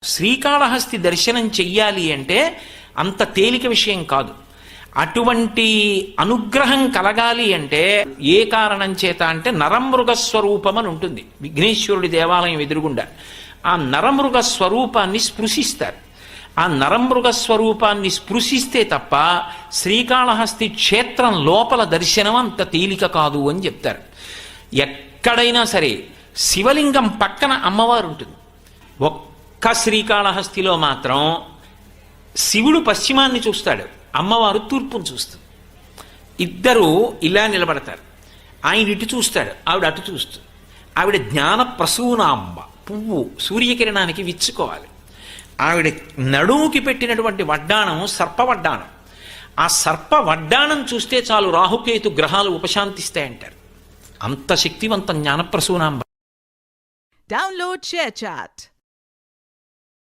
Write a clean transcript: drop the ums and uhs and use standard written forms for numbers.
శ్రీకాళహస్తి దర్శనం చెయ్యాలి అంటే అంత తేలిక విషయం కాదు. అటువంటి అనుగ్రహం కలగాలి అంటే ఏ కారణం చేత అంటే నరమృగ స్వరూపం అని ఉంటుంది విఘ్నేశ్వరుడి దేవాలయం ఎదురుగుండా. ఆ నరమృగ స్వరూపాన్ని స్పృశిస్తారు. ఆ నరమృగ స్వరూపాన్ని స్పృశిస్తే తప్ప శ్రీకాళహస్తి క్షేత్రం లోపల దర్శనం అంత తేలిక కాదు అని చెప్తారు. ఎక్కడైనా సరే శివలింగం పక్కన అమ్మవారు ఉంటుంది. ఒక్క శ్రీకాళహస్తిలో మాత్రం శివుడు పశ్చిమాన్ని చూస్తాడు, అమ్మవారు తూర్పును చూస్తుంది. ఇద్దరు ఇలా నిలబడతారు. ఆయన ఇటు చూస్తాడు, ఆవిడ అటు చూస్తుంది. ఆవిడ జ్ఞాన ప్రసూనాంబ, పువ్వు సూర్యకిరణానికి విచ్చుకోవాలి. ఆవిడ నడుముకి పెట్టినటువంటి వడ్డాణం సర్పవడ్డాణం. ఆ సర్ప వడ్డాణం చూస్తే చాలు రాహుకేతు గ్రహాలు ఉపశాంతిస్తాయంటారు. అంత శక్తివంతం జ్ఞానప్రసూనాంబ. Download ShareChat.